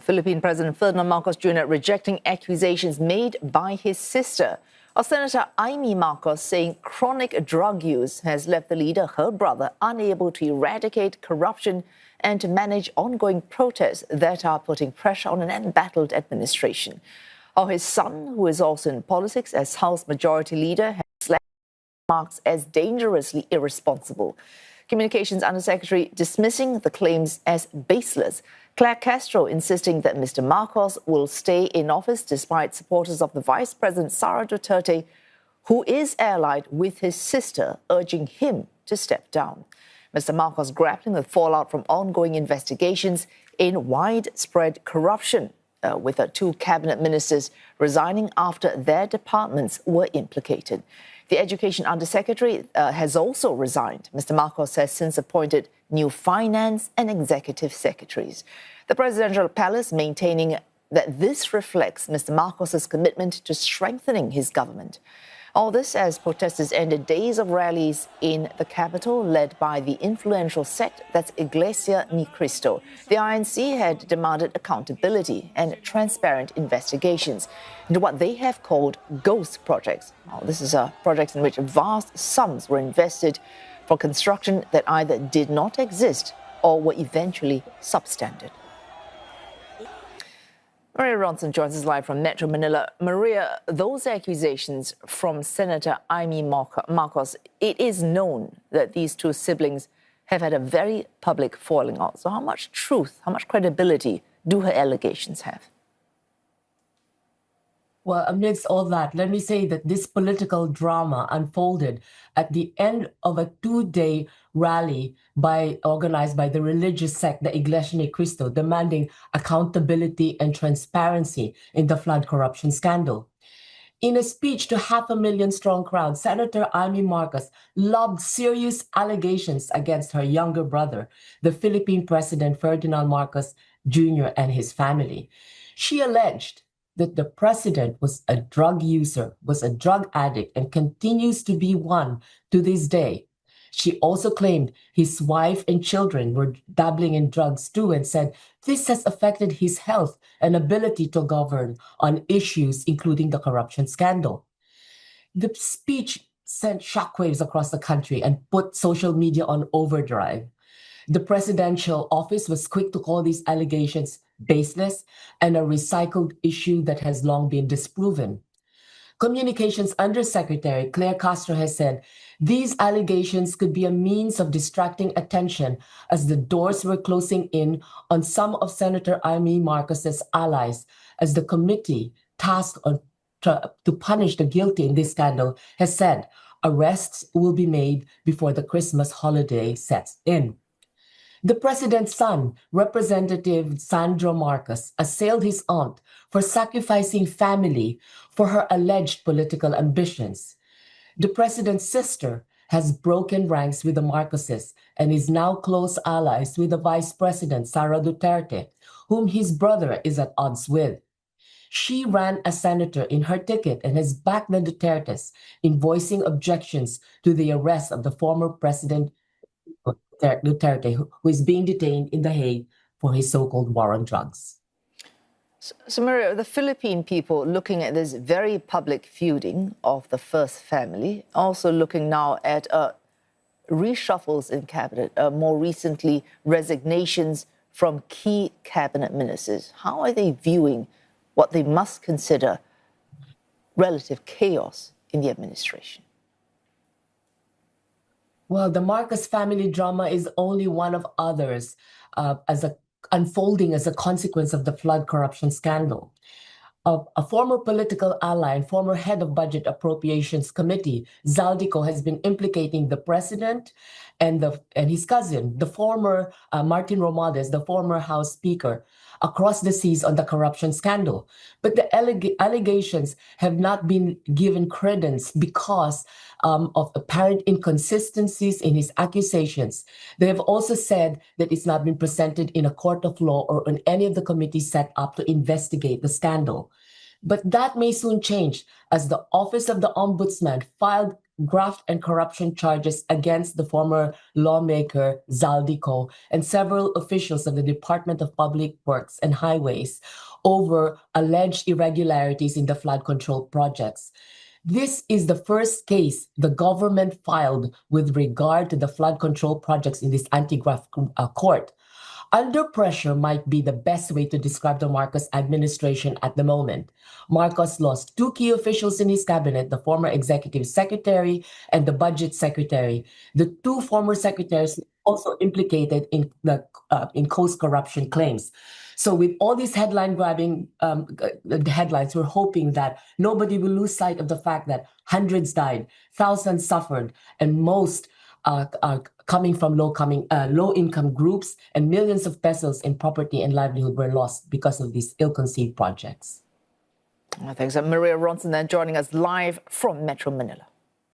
Philippine President Ferdinand Marcos Jr. rejecting accusations made by his sister. Senator Imee Marcos saying chronic drug use has left the leader, her brother, unable to eradicate corruption and to manage ongoing protests that are putting pressure on an embattled administration. His son, who is also in politics as House Majority Leader, has slammed Marcos as dangerously irresponsible. Communications Undersecretary dismissing the claims as baseless. Claire Castro insisting that Mr. Marcos will stay in office despite supporters of the Vice President Sara Duterte, who is allied with his sister, urging him to step down. Mr. Marcos grappling with fallout from ongoing investigations in widespread corruption, with two cabinet ministers resigning after their departments were implicated. The Education Undersecretary has also resigned. Mr. Marcos has since appointed new finance and executive secretaries. The presidential palace maintaining that this reflects Mr. Marcos's commitment to strengthening his government. All this as protesters ended days of rallies in the capital led by the influential sect that's Iglesia ni Cristo. The INC had demanded accountability and transparent investigations into what they have called ghost projects. This is projects in which vast sums were invested for construction that either did not exist or were eventually substandard. Maria Ronson joins us live from Metro Manila. Maria, those accusations from Senator Imee Marcos, it is known that these two siblings have had a very public falling out. So how much truth, how much credibility do her allegations have? Well, amidst all that, let me say that this political drama unfolded at the end of a two-day rally organized by the religious sect, the Iglesia ni Cristo, demanding accountability and transparency in the flood corruption scandal. In a speech to 500,000-strong crowd, Senator Imee Marcos lobbed serious allegations against her younger brother, the Philippine President Ferdinand Marcos Jr. and his family. She alleged that the president was a drug user, was a drug addict, and continues to be one to this day. She also claimed his wife and children were dabbling in drugs too, and said this has affected his health and ability to govern on issues including the corruption scandal. The speech sent shockwaves across the country and put social media on overdrive. The presidential office was quick to call these allegations baseless and a recycled issue that has long been disproven. Communications Undersecretary Claire Castro has said these allegations could be a means of distracting attention as the doors were closing in on some of Senator Imee Marcos's allies, as the committee tasked to punish the guilty in this scandal has said arrests will be made before the Christmas holiday sets in. The president's son, Representative Sandro Marcos, assailed his aunt for sacrificing family for her alleged political ambitions. The president's sister has broken ranks with the Marcoses and is now close allies with the Vice President Sara Duterte, whom his brother is at odds with. She ran as senator in her ticket and has backed the Dutertes in voicing objections to the arrest of the former president Duterte, who is being detained in The Hague for his so-called war on drugs. So, Maria, the Philippine people looking at this very public feuding of the first family, also looking now at reshuffles in cabinet, more recently resignations from key cabinet ministers. How are they viewing what they must consider relative chaos in the administration? Well, the Marcos family drama is only one of others unfolding as a consequence of the flood corruption scandal. A former political ally and former head of Budget Appropriations Committee, Zaldico, has been implicating the president and his cousin, the former Martin Romualdez, the former House Speaker, across the seas on the corruption scandal. But the allegations have not been given credence because of apparent inconsistencies in his accusations. They have also said that it's not been presented in a court of law or on any of the committees set up to investigate the scandal. But that may soon change as the Office of the Ombudsman filed graft and corruption charges against the former lawmaker Zaldico and several officials of the Department of Public Works and Highways over alleged irregularities in the flood control projects. This is the first case the government filed with regard to the flood control projects in this anti-graft court. Under pressure might be the best way to describe the Marcos administration at the moment. Marcos lost two key officials in his cabinet, the former executive secretary and the budget secretary. The two former secretaries also implicated in Coast corruption claims. So with all these headline-grabbing headlines, we're hoping that nobody will lose sight of the fact that hundreds died, thousands suffered, and most are coming from low-income groups, and millions of pesos in property and livelihood were lost because of these ill-conceived projects. Thanks. Maria Ronson then joining us live from Metro Manila.